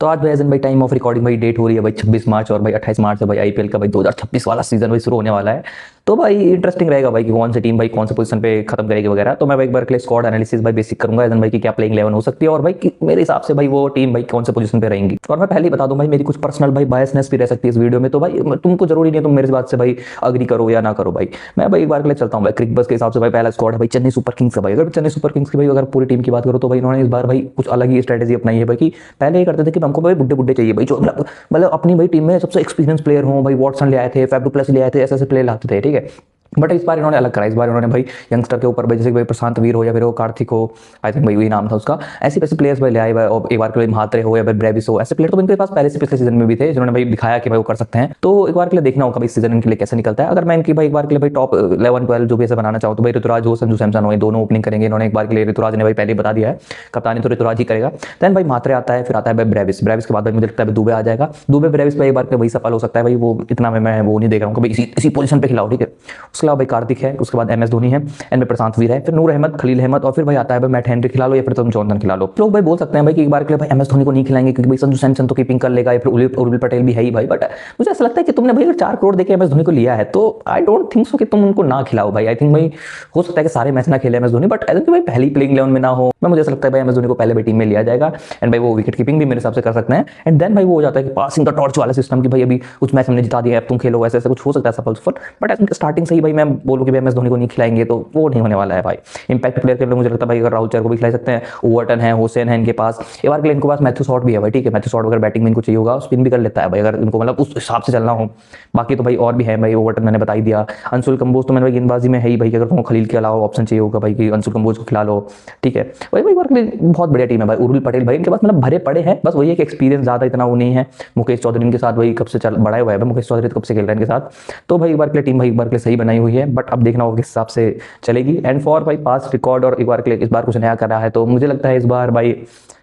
तो आज भाई एजन भाई टाइम ऑफ रिकॉर्डिंग भाई डेट हो रही है भाई 26 मार्च और भाई 28 मार्च से भाई आईपीएल का भाई 2026 वाला सीजन भाई शुरू होने वाला है। तो भाई इंटरेस्टिंग रहेगा भाई कि कौन सी टीम भाई कौन से पोजीशन पे खत्म करेगी वगैरह। तो मैं भाई एक बार के लिए स्क्वाड एनालिसिस भाई बेसिक करूंगा एजन भाई की क्या प्लेइंग 11 हो सकती है और भाई मेरे हिसाब से भाई वो टीम भाई कौन से पोजीशन पे रहेंगी। और मैं पहले ही बता दूं भाई मेरी कुछ पर्सनल भाई बायसनेस भी रह सकती है इस वीडियो में। तो भाई तुमको जरूरी नहीं है तुम मेरे बात से भाई अग्री करो या ना करो भाई। मैं भाई एक बार के लिए चलता हूँ भाई क्रिक बस के हिसाब से भाई पहला स्क्वाड है भाई चेन्नई सुपर किंग्स का। भाई अगर चेन्नई सुपर किंग्स की भाई अगर पूरी टीम की बात करो तो भाई इन्होंने इस बार भाई कुछ अलग ही स्ट्रेटेजी अपनाई है भाई कि पहले ये करते थे कि हमको भाई बुड्ढे बुड्ढे चाहिए भाई जो मतलब अपनी भाई टीम में सबसे एक्सपीरियंस प्लेयर हो भाई वॉटसन ले आए थे फैफ डु प्लेसिस ले आए थे ऐसे प्लेयर लाते थे ठीक है। बट इस बार इन्होंने अलग करा। इस बार इन्होंने भाई यंगस्टर के ऊपर भाई जैसे भाई प्रशांत वीर हो या फिर वो कार्तिक हो आई थिंक भाई वही नाम था उसका। ऐसे वैसे प्लेयर्स भाई ले आए भाई और एक बार के लिए महात्रे हो या फिर ब्रेविस हो ऐसे प्लेयर तो इनके पास पहले से पिछले सीजन में भी थे जिन्होंने भाई दिखाया कि भाई वो कर सकते हैं। तो एक बार के लिए देखना होगा भाई सीजन इनके लिए कैसे निकलता है। अगर मैं इनकी भाई एक बार के लिए भाई टॉप 11-12 जो भी ऐसे बनाना चाहूँ तो भाई ऋतुराज हो संजू सैमसन हो दोनों ओपनिंग करेंगे इन्होंने। एक बार के लिए ऋतुराज ने भाई पहले बता दिया है कप्तानी तो ऋतुराज ही करेगा। देन भाई महात्रे आता है फिर आता है भाई ब्रेविस। ब्रेविस के बाद भाई मुझे लगता है दुबे आ जाएगा। दुबे ब्रेविस भाई एक बार के वही सफल हो सकता है भाई वो इतना मैं वो नहीं देख रहा हूँ भाई इसी पोजीशन पे खिलाओ ठीक है। उसके अलावा भाई कार्तिक है उसके बाद एमएस धोनी है एंड में प्रशांत वीर है फिर नूर अहमद खलील अहमद और फिर भाई आता है भाई मैट हेनरी खिला लो या फिर तुम जॉनसन खिला लो। लोग भाई बोल सकते हैं भाई कि एक बार के लिए भाई एमएस धोनी को नहीं खिलाएंगे क्योंकि भाई संजू सैमसन तो कीपिंग कर लेगा या फिर उर्विल पटेल भी है ही भाई। बट मुझे ऐसा लगता है कि तुमने भाई अगर 4 करोड़ देके एमएस धोनी को लिया है तो आई डोंट थिंक सो कि तुम उनको ना खिलाओ भाई। आई थिंक भाई हो सकता है कि सारे मैच ना खेले एमएस धोनी बट ऐसा कि भाई पहली प्लेइंग 11 में ना हो। मैं मुझे ऐसा लगता है भाई एमएस धोनी को पहले भाई टीम में लिया जाएगा एंड भाई वो विकेट कीपिंग भी मेरे हिसाब से कर सकते हैं। एंड देन भाई वो हो जाता है कि पासिंग द टॉर्च वाला सिस्टम की भाई अभी कुछ मैच हमने जिता दिया है तुम खेलो ऐसे ऐसे कुछ हो सकता है सफल सफल। बट आई थिंक स्टार्टिंग से ही भाई मैं बोलूँ कि एमएस धोनी को नहीं खिलाएंगे तो वो नहीं होने वाला है भाई। इंपैक्ट प्लेयर के लिए मुझे लगता है भाई अगर राहुल चहर को भी खिला सकते हैं ओवरटन है हुसैन है इनके पास। एक बार के लिए इनके पास मैथ्यू शॉट भी है भाई ठीक है। मैथ्यू शॉट अगर बैटिंग में इनको चाहिए होगा स्पिन भी कर लेता है भाई अगर इनको मतलब उस हिसाब से चलना हो। बाकी तो भाई और भी है भाई ओवरटन मैंने बता ही दिया। अंशुल कंबोज तो मैंने भाई गेंदबाजी में है ही भाई अगर तुमको खलील के अलावा ऑप्शन चाहिए होगा भाई कि अंशुल कंबोज को खिला लो ठीक है। भाई भाई बार के लिए बहुत बढ़िया टीम है भाई। उर्विल पटेल भाई इनके पास मतलब भरे पड़े हैं बस वही है कि एक्सपीरियंस ज्यादा इतना वो नहीं है। मुकेश चौधरी इनके साथ भाई कब से चल बड़ा हुआ है मुकेश चौधरी कब से खेल रहा है इनके साथ। तो भाई एक बार के लिए टीम भाई एक बार के लिए सही बनाई हुई है बट अब देखना होगा किस हिसाब से चलेगी। एंड फॉर भाई पास रिकॉर्ड और एक बार के लिए इस बार कुछ नया कर रहा है तो मुझे लगता है इस बार भाई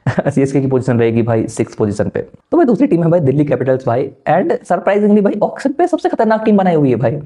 सीएसके की पोजीशन रहेगी भाई 6 पोजीशन पे। तो भाई दूसरी टीम है भाई दिल्ली कैपिटल्स भाई एंड सरप्राइजिंगली भाई ऑक्शन पे सबसे खतरनाक टीम बनाई हुई है भाई।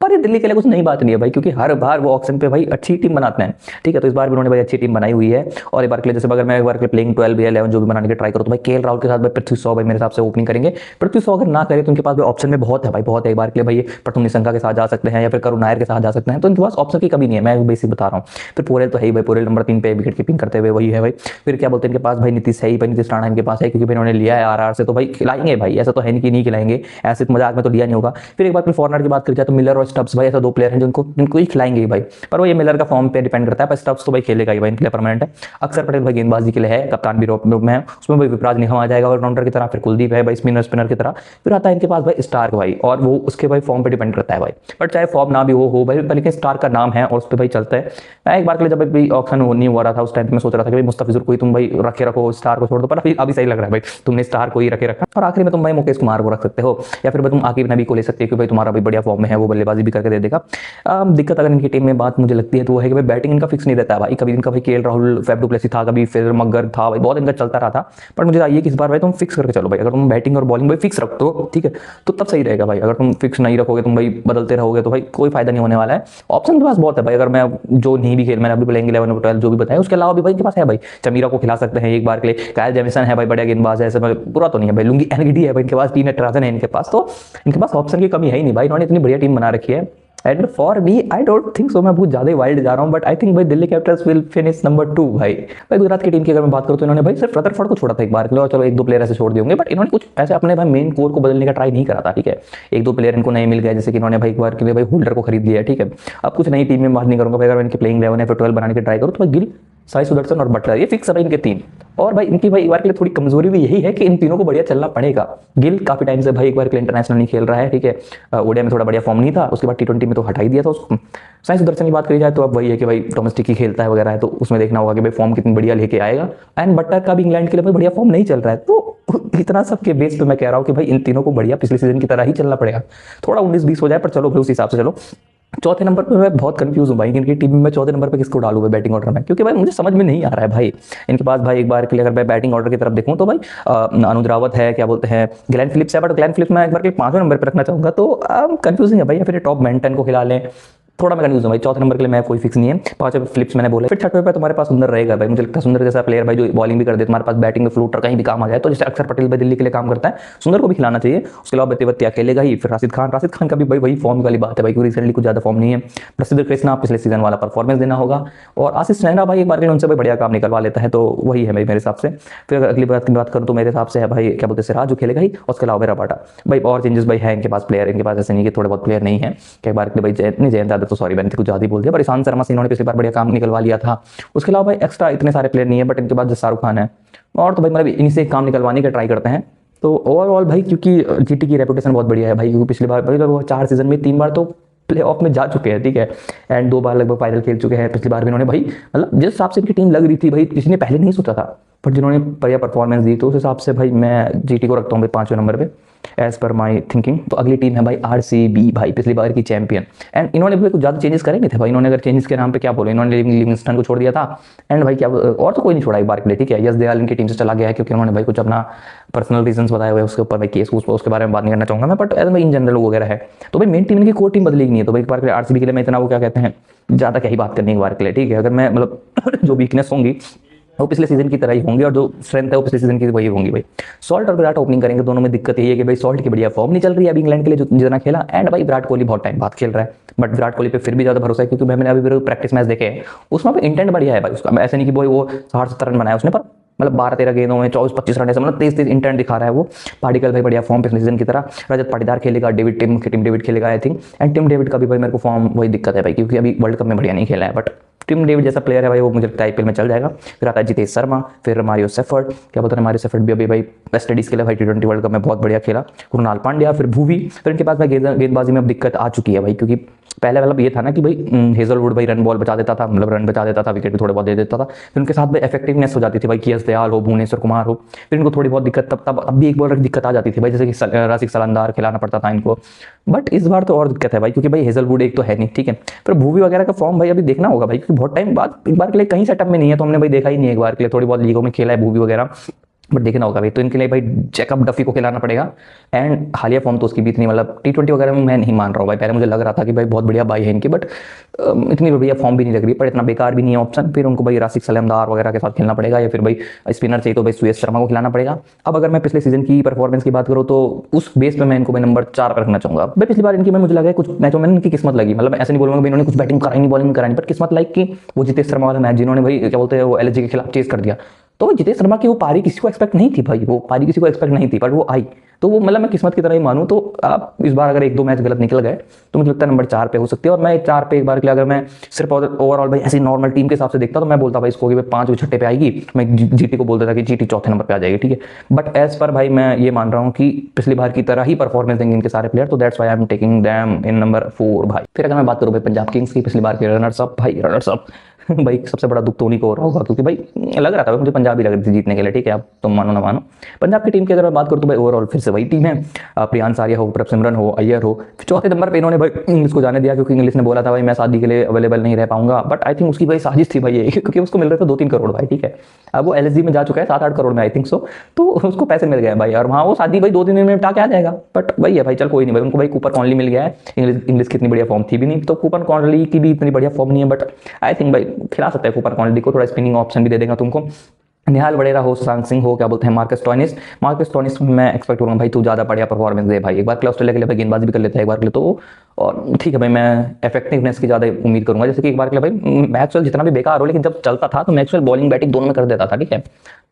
पर ये दिल्ली के लिए कुछ नई बात नहीं है भाई क्योंकि हर बार वो ऑक्शन पे भाई अच्छी टीम बनाते हैं ठीक है। तो इस बार भी उन्होंने भाई अच्छी टीम बनाई हुई है। और एक बार के लिए जैसे अगर मैं एक बार के लिए प्लेइंग 12 या 11 जो भी बनाने की ट्राई करूँ तो भाई केएल राहुल के साथ भाई पृथ्वी शॉ भाई मेरे हिसाब से ओपनिंग करेंगे। पृथ्वी शॉ अगर ना करे तो उनके पास भाई ऑप्शन में बहुत है भाई बहुत है। एक बार के लिए भाई प्रथम निशंका के साथ जा सकते हैं या फिर करुण नायर के साथ जा सकते हैं तो इनके पास ऑप्शन की कमी नहीं है मैं बेसिक बता रहा हूँ। फिर पोरेल तो है ही भाई पोरेल नंबर 3 पे विकेट कीपिंग करते हुए वही है भाई। फिर क्या बोलते हैं इनके पास भाई नीतीश है ही भाई नीतीश राणा इनके पास है क्योंकि भाई इन्होंने लिया है आरआर से तो भाई खिलाएंगे भाई ऐसा तो है नहीं कि नहीं खिलाएंगे ऐसे मजाक में तो लिया नहीं होगा। फिर एक बार फिर फॉरनर की बात करी जाए तो मिलर और स्टब्स भाई ऐसा 2 प्लेयर हैं जिनको ही खिलाएंगे भाई। पर वो ये मिलर का फॉर्म पे डिपेंड करता है पर स्टब्स तो भाई खेलेगा ही भाई इनके लिए परमानेंट है। अक्षर पटेल भाई गेंदबाजी के लिए है कप्तान भी रोप में है उसमें भाई विपराज निगम आ जाएगा ऑलराउंडर की तरह। फिर कुलदीप है भाई स्पिनर की तरह। फिर आता है इनके पास भाई स्टार्क भाई और वो उसके भाई फॉर्म पे डिपेंड करता है भाई। बट चाहे फॉर्म ना भी हो भाई लेकिन स्टार्क का नाम है और उस पर भाई चलता है। मैं एक बार के लिए जब भाई ऑप्शन नहीं हो रहा था उस टाइम मैं सोच रहा था कि भाई मुस्तफिजुर को ही तुम भाई रखे रखो स्टार को छोड़ दो पर अभी सही लग रहा है भाई तुमने स्टार को ही रखे रखा। और आखिरी में तुम भाई मुकेश कुमार को रख सकते हो या फिर तुम आकिब नबी को ले सकते हो क्योंकि भाई तुम्हारा भाई बढ़िया फॉर्म में है वो बल्लेबाजी भी करके दे देगा। दिक्कत अगर इनकी टीम में बात मुझे लगती है तो वो है कि भाई बैटिंग इनका फिक्स नहीं रहता है भाई। कभी इनका भाई KL Rahul Faf du Plessis था कभी फिर मगर था भाई बहुत इनका चलता रहा था। पर मुझे चाहिए कि इस बार भाई तुम फिक्स करके चलो भाई। अगर तुम बैटिंग और बॉलिंग भाई फिक्स रख दो ठीक है तो तब सही रहेगा भाई। अगर तुम फिक्स नहीं रखोगे तुम भाई बदलते रहोगे तो भाई कोई फायदा नहीं होने वाला है। ऑप्शन के पास बहुत है भाई। अगर मैं जो नहीं भी खेल मैंने अभी प्लेइंग 11 और 12 जो भी बताया उसके अलावा भी भाई इनके पास है भाई चमीरा को खिला सकते हैं एक बार के लिए। कायल जेमिसन है भाई बढ़िया गेंदबाज है ऐसे बुरा तो नहीं है भाई। लुंगी एनगीडी है भाई इनके पास। टीम नटराजन है इनके पास तो इनके पास ऑप्शन की कमी है ही नहीं भाई। इन्होंने इतनी बढ़िया टीम बना रखी है। And for me I don't think so मैं बहुत ज्यादा वाइल्ड जा रहा हूं बट आई थिंक भाई Delhi Capitals will finish number 2 भाई। भाई गुजरात की टीम की अगर मैं बात करूं तो इन्होंने भाई सिर्फ रदरफोर्ड को छोड़ा था एक बार के लिए और चलो 1-2 प्लेयर ऐसे छोड़ दिए होंगे बट इन्होंने कुछ ऐसे अपने भाई मेन कोर को बदलने का ट्राई नहीं करा था ठीक है। 1-2 प्लेयर इनको नहीं मिल गया जैसे कि इन्होंने भाई एक बार के लिए भाई होल्डर को खरीद लिया ठीक है। अब कुछ नई टीम में बात नहीं करूंगा भाई। अगर इनकी प्लेइंग 11 या फिर 12 बनाने की ट्राई करूँ तो भाई गिल साई सुदर्शन और बटलर ये फिक्स है इनके 3। और भाई इनकी भाई एक बार के लिए थोड़ी कमजोरी भी यही है कि इन तीनों को बढ़िया चलना पड़ेगा। गिल काफी टाइम से भाई एक बार के लिए इंटरनेशनल नहीं खेल रहा है ठीक है। ओडिया में थोड़ा बढ़िया फॉर्म नहीं था उसके बाद टी20 में तो हटा ही दिया था उसको। साई सुदर्शन की बात करी जाए तो अब वही है कि भाई डोमेस्टिक ही खेलता है वगैरह है तो उसमें देखना होगा कि भाई फॉर्म कितनी बढ़िया लेके आएगा। एंड बटलर का भी इंग्लैंड के लिए भाई बढ़िया फॉर्म नहीं चल रहा है तो इतना सबके बेस पे मैं कह रहा हूँ कि भाई इन तीनों को बढ़िया पिछले सीजन की तरह ही चलना पड़ेगा। थोड़ा 19-20 हो जाए पर चलो भाई उस हिसाब से चलो। चौथे नंबर पे मैं बहुत कंफ्यूज हूँ भाई इनकी टीम में चौथे नंबर पे किसको डालूं बैटिंग ऑर्डर में क्योंकि भाई मुझे समझ में नहीं आ रहा है भाई। इनके पास भाई एक बार के लिए अगर मैं बैटिंग ऑर्डर की तरफ देखूं तो भाई अनुज रावत है क्या बोलते हैं ग्लेन फिलिप्स है बट ग्लेन फिलिप्स मैं एक बार के 5वें नंबर पे रखना चाहूंगा तो कंफ्यूजिंग है भाई। या फिर टॉप मेंटन को खिला लें थोड़ा मैं कंफ्यूज हूँ भाई। चौथे नंबर के लिए मैं कोई फिक्स नहीं है। पांचवें पे फिलिप्स मैंने बोला। फिर छठवें पे तुम्हारे पास सुंदर रहेगा भाई। मुझे लगता है सुंदर जैसा प्लेयर भाई जो बॉलिंग भी कर दे, तुम्हारे पास बैटिंग में फ्लूटर कहीं भी काम आ जाए, तो जैसे अक्षर पटेल भाई दिल्ली के लिए काम करता है, सुंदर को भी खिलाना चाहिए। उसके अलावा बत्तिया खेलेगा ही। फिर राशिद खान का भी भाई वही फॉर्म वाली बात है भाई, रिसेंटली कुछ ज्यादा फॉर्म नहीं है। प्रसिद्ध कृष्णा पिछले सीजन वाला परफॉर्मेंस देना होगा। और आशीष नेहरा भाई एक बार उनसे भाई बढ़िया काम निकलवा लेता है, तो वही है भाई मेरे हिसाब से। फिर अगर अगली बात की बात करूँ तो मेरे हिसाब से है भाई क्या बोलते हैं, सिराज जो खेलेगा ही। उसके अलावा मेरा बाटा भाई। और चेंजेस भाई है इनके पास प्लेयर, इनके पास ऐसे नहीं कि थोड़े बहुत प्लेयर नहीं है। कई बार के भाई जयंत यादव तो सॉरी मैंने कुछ ज्यादा ही बोल दिया, पर ईशांत शर्मा से इन्होंने पिछली बार बढ़िया काम निकलवा लिया था। उसके अलावा भाई एक्स्ट्रा इतने सारे प्लेयर नहीं है, बट इनके बाद जो शाहरुख खान है और तो भाई मतलब इन्हीं से काम निकलवाने का ट्राई करते हैं। तो ओवरऑल भाई क्योंकि जीटी की रेपुटेशन बहुत बढ़िया है भाई, क्योंकि पिछली बार भाई वो 4 सीजन में 3 बार तो प्ले ऑफ में जा चुके हैं, ठीक है। एंड 2 बार लगभग फाइनल खेल चुके हैं। पिछली बार भी इन्होंने भाई मतलब जिस हिसाब से इनकी टीम लग रही थी भाई, किसी ने पहले नहीं सोचा था, बट जिन्होंने बढ़िया परफॉर्मेंस दी, तो उस हिसाब से भाई मैं जीटी को रखता हूँ भाई 5वें नंबर पे एज पर माई थिंकिंग। तो अगली टीम है भाई आरसीबी भाई, पिछली बार की चैंपियन। एंड इन्होंने भी कुछ ज़्यादा चेंजेस करे नहीं थे भाई। इन्होंने अगर चेंजेस के नाम पे क्या बोलो, इन्होंने लिविंगस्टन को छोड़ दिया था। एंड भाई क्या और तो कोई नहीं छोड़ा एक बार के लिए, ठीक है। यश दयाल इनकी टीम से चला गया है, क्योंकि उन्होंने भाई कुछ अपना पर्सनल रीजंस बताए हुए, उसके ऊपर भाई केस उसके बारे में बात नहीं करना चाहूंगा मैं, बट एज भाई इन जनरल वगैरह है। तो भाई मेन टीम इनकी कोर टीम बदली नहीं है, तो भाई एक बार के लिए आरसीबी के लिए मैं इतना वो क्या कहते हैं ज़्यादा क्या ही बात करनी एक बार के लिए, ठीक है। अगर मैं मतलब जो वीकनेस होंगी वो पिछले सीजन की तरह ही होंगी, और जो स्ट्रेंथ है वो पिछले सीजन की वही होंगी भाई। सॉल्ट और विराट ओपनिंग करेंगे। दोनों में दिक्कत यही है कि भाई सॉल्ट की बढ़िया फॉर्म नहीं चल रही है अभी इंग्लैंड के लिए जो जितना खेला। एंड भाई विराट कोहली बहुत टाइम बाद खेल रहा है, बट विराट कोहली पे फिर भी ज़्यादा भरोसा है, क्योंकि मैंने अभी प्रैक्टिस मैच देखे हैं, उसमें भी इंटेंट बढ़िया है भाई उसका। ऐसे नहीं कि भाई वो 60-70 रन बनाया उसने, पर मतलब 12-13 गेंदों में 24-25 रन, ऐसे मतलब तेज इंटेंट दिखा रहा है वो। पार्टिकल भाई बढ़िया फॉर्म पिछले सीजन की तरह। रजत पाटीदार खेलेगा, टीम डेविड खेलेगा I think. And team David का भी भाई मेरे को फॉर्म वही दिक्कत है भाई, क्योंकि अभी वर्ल्ड कप में बढ़िया नहीं खेला है, बट टीम डेविड जैसा प्लेयर है भाई वो मुझे लगता है आईपीएल में चल जाएगा। फिर आता है जितेश शर्मा, फिर मारियो सेफर्ड। क्या बोलते हैं मारियो सेफर्ड भी अभी भाई वेस्ट इंडीज के लिए भाई T20 वर्ल्ड कप में बहुत बढ़िया खेला। कुणाल पांड्या, फिर भुवी। फिर इनके पास भाई गेंदबाजी में अब दिक्कत आ चुकी है भाई, क्योंकि पहले मतलब ये था ना कि भाई हेजलवुड भाई रन बॉल बचा देता था, मतलब रन बचा देता था, विकेट भी थोड़े बहुत दे देता था। फिर उनके साथ भाई इफेक्टिवनेस हो जाती थी भाई, यश दयाल हो, भुवनेश्वर कुमार हो। फिर इनको थोड़ी बहुत दिक्कत तब भी एक बॉलर की दिक्कत आ जाती थी भाई, जैसे कि राशिक सलांदार खिलाना पड़ता था इनको। बट इस बार तो और दिक्कत है भाई, क्योंकि भाई हेजलवुड एक तो है नहीं, ठीक है। फिर भूवी वगैरह का फॉर्म भाई अभी देखना होगा भाई, क्योंकि बहुत टाइम बाद एक बार के लिए कहीं सेटअप में नहीं है, तो हमने भाई देखा ही नहीं एक बार के लिए। थोड़ी बहुत लीगों में खेला है भूवी वगैरह, बट देखना होगा भाई। तो इनके लिए भाई जैकब डफी को खिलाना पड़ेगा। एंड हालिया फॉर्म तो उसकी भी इतनी मतलब T20 वगैरह में मैं नहीं मान रहा हूँ भाई। पहले मुझे लग रहा था कि भाई बहुत बढ़िया बाई है इनकी, बट इतनी बढ़िया फॉर्म भी नहीं लग रही, पर इतना बेकार भी नहीं है ऑप्शन। फिर उनको भाई राशिक सलामदार वगैरह के साथ खेलना पड़ेगा, या फिर भाई स्पिनर चाहिए तो भाई सुयश शर्मा को खिलाना पड़ेगा। अब अगर मैं पिछले सीजन की परफॉर्मेंस की बात करूँ तो उस बेस पे मैं इनको भाई नंबर 4 पर रखना चाहूंगा भाई। पिछली बार इनकी मैं मुझे लगा कुछ मैचों में इनकी किस्मत लगी, मतलब ऐसे नहीं बोलूंगा भाई इन्होंने कुछ बैटिंग कराई नहीं, बॉलिंग कराई, बट किस्मत लाइक कि वो जितेश शर्मा वाला मैच जिन्होंने भाई क्या बोलते हैं वो LSG के खिलाफ चेस कर दिया। तो भाई जितेश शर्मा की वो पारी किसी को एक्सपेक्ट नहीं थी भाई, वो पारी किसी को एक्सपेक्ट नहीं थी, बट वो आई। तो वो मतलब मैं किस्मत की तरह ही मानूं। तो आप इस बार अगर 1-2 मैच गलत निकल गए तो मुझे लगता है नंबर 4 पे हो सकती है। और मैं 4 पे एक बार के लिए अगर मैं सिर्फ ओवरऑल भाई ऐसी नॉर्मल टीम के हिसाब से देखता तो मैं बोलता भाई इसको कि 5 6 पे आएगी, मैं जीटी को बोल देता कि जीटी चौथे नंबर पे आ जाएगी, ठीक है। बट एज पर भाई मैं ये मान रहा हूँ कि पिछली बार की तरह ही परफॉर्मेंस देंगे इनके सारे प्लेयर, तो that's why I am taking them in number 4 भाई। फिर अगर मैं बात करूँ भाई पंजाब किंग्स की, पिछली बार के रनर्स अप भाई, रनर्स अप भाई सबसे बड़ा दुख तो उन्हीं को हो रहा होगा, क्योंकि भाई लग रहा था भाई मुझे पंजाब ही लग रही थी जीतने के लिए, ठीक है। अब तुम मानो ना मानो पंजाब की टीम की अगर मैं बात करूँ तो भाई ओवरऑल फिर से वही टीम है। प्रियांश आर्या हो, प्रभसिमरन हो, अय्यर हो। चौथे नंबर पे इन्होंने भाई इंग्लिश को जाने दिया, क्योंकि इंग्लिश ने बोला था भाई मैं शादी के लिए अवेलेबल नहीं रह पाऊंगा, बट आई थिंक उसकी भाई साजिश थी भाई ये, क्योंकि उसको मिल रहे थे 2-3 करोड़ भाई, ठीक है। अब वो LSG में जा चुका है 7-8 करोड़ में आई थिंक सो, तो उसको पैसे मिल गए भाई, और वहाँ वो शादी भाई 2-3 दिन में निपटा के आ जाएगा। बट वही है भाई, चल कोई नहीं भाई, उनको भाई कूपर कॉनली मिल गया है। इंग्लिश की इतनी बढ़िया फॉर्म थी भी नहीं, तो कूपर कॉनली की भी इतनी बढ़िया फॉर्म नहीं है, बट आई थिंक भाई खिला सकता है कूपर कॉनली को, थोड़ा स्पिनिंग ऑप्शन भी दे देगा तुमको। निहाल वडेरा हो, सुशांत सिंह हो, क्या बोलते हैं मार्कस टॉइनिस मैं एक्सपेक्ट करूंगा भाई तू ज्यादा बढ़िया परफॉर्मेंस दे भाई। एक बार के लिए ऑस्ट्रेलिया के लिए भाई गेंदबाजी भी कर लेता है एक बार के लिए, तो और ठीक है भाई मैं इफेक्टिवनेस की ज़्यादा उम्मीद करूंगा। जैसे कि एक बार के लिए भाई मैक्सवेल जितना भी बेकार हो, लेकिन जब चलता था तो मैक्सवेल बॉलिंग बैटिंग दोनों में कर देता था, ठीक है।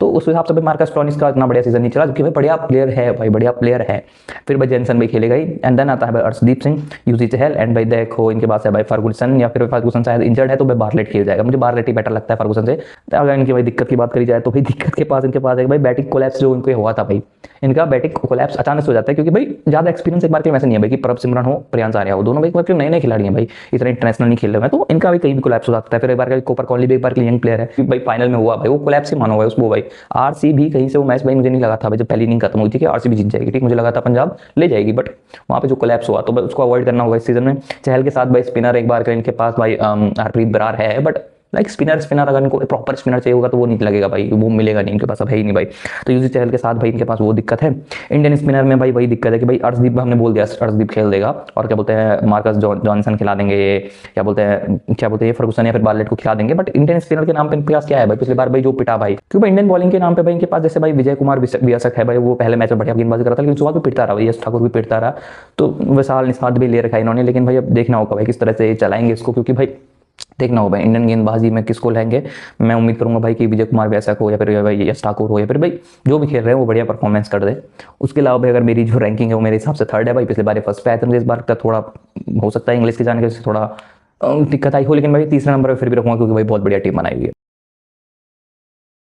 तो उस हिसाब से भाई मार्कस टॉइनिस का इतना बढ़िया सीजन नहीं चला, जबकि भाई बढ़िया प्लेयर है भाई, बढ़िया प्लेयर है। फिर भाई जेनसन भाई खेलेगा ही। एंड देन आता है भाई अर्शदीप सिंह, यूजी चहल, एंड भाई देखो इनके पास है भाई फर्गुसन, या फिर फर्गुसन शायद इंजर्ड है तो भाई बार्लेट खेल जाएगा। मुझे बार्लेट ही बेटर लगता है फर्गुसन से। अगर इनकी भाई दिक्कत की बात करी जाए तो भाई दिक्कत इनके पास है भाई बैटिंग कोलैप्स जो इनको हुआ था भाई, इनका बैटिंग कोलैप्स अचानक से हो जाता है, क्योंकि भाई ज्यादा एक्सपीरियंस एक बार के वैसे नहीं है भाई कि प्रभसिमरन हो, प्रियांश आर्या हो, दोनों भाई एक बार के नए खिलाड़ी हैं भाई, इतना इंटरनेशनल नहीं खेल रहे हैं, तो इनका भी कहीं भी कोलैप्स हो सकता है। फिर एक बार कूपर कॉनली भी एक बार के लिए यंग प्लेयर है भाई, फाइनल में हुआ भाई वो कोलैप्स ही मानो भाई उसको भाई। RCB कहीं से वो मैच भाई मुझे नहीं लगा था भाई, जब पहली इनिंग खत्म हुई थी कि RCB जीत जाएगी, ठीक, मुझे लगा था पंजाब ले जाएगी, बट वहाँ पे जो कोलैप्स हुआ तो भाई उसको अवॉइड करना होगा इस सीजन में। चहल के साथ भाई स्पिनर एक बार के इनके पास भाई हरप्रीत बरार है, बट लाइक स्पिनर स्पिनर अगर इनको प्रॉपर स्पिनर चाहिए होगा तो वो नहीं लगेगा भाई, वो मिलेगा नहीं, इनके पास अब है ही नहीं भाई। तो यूजी चहल के साथ भाई इनके पास वो दिक्कत है। इंडियन स्पिनर में भाई वही दिक्कत है कि भाई अर्शदीप हमने बोल दिया अर्शदीप खेल देगा, और क्या बोलते हैं मार्कस जॉनसन खिला देंगे, ये क्या बोलते हैं फर्गुसन या फिर बार्लेट को खिला देंगे। बट इंडियन स्पिनर के नाम पे इनके पास क्या है भाई, पिछली बार भाई जो पिटा भाई, क्योंकि भाई इंडियन बॉलिंग के नाम पे भाई इनके पास जैसे भाई विजय कुमार वियासक है भाई, वो पहले मैच में बढ़िया गेंदबाजी कर रहा था, लेकिन शुरुआत में पिटता रहा भाई, यश ठाकुर भी पिटता रहा। तो विशाल निषाद भी ले रखा है इन्होंने, लेकिन भाई अब देखना होगा भाई किस तरह से चलाएंगे इसको, क्योंकि भाई देखना होगा भाई इंडियन गेंदबाजी में किसको लाएंगे। मैं उम्मीद करूंगा भाई कि विजय कुमार वैसा हो या फिर भाई यश ठाकुर हो, या फिर भाई जो भी खेल रहे हैं वो बढ़िया परफॉर्मेंस कर दे। उसके अलावा भाई अगर मेरी जो रैंकिंग है वो मेरे हिसाब से थर्ड है भाई, पिछले बार फर्स्ट पे आया था, मुझे इस बार का थोड़ा हो सकता है इंग्लिश के जाने के थोड़ा दिक्कत आई हो, लेकिन भाई तीसरे नंबर पर फिर भी रखूंगा, क्योंकि भाई बहुत बढ़िया टीम बनाई हुई है।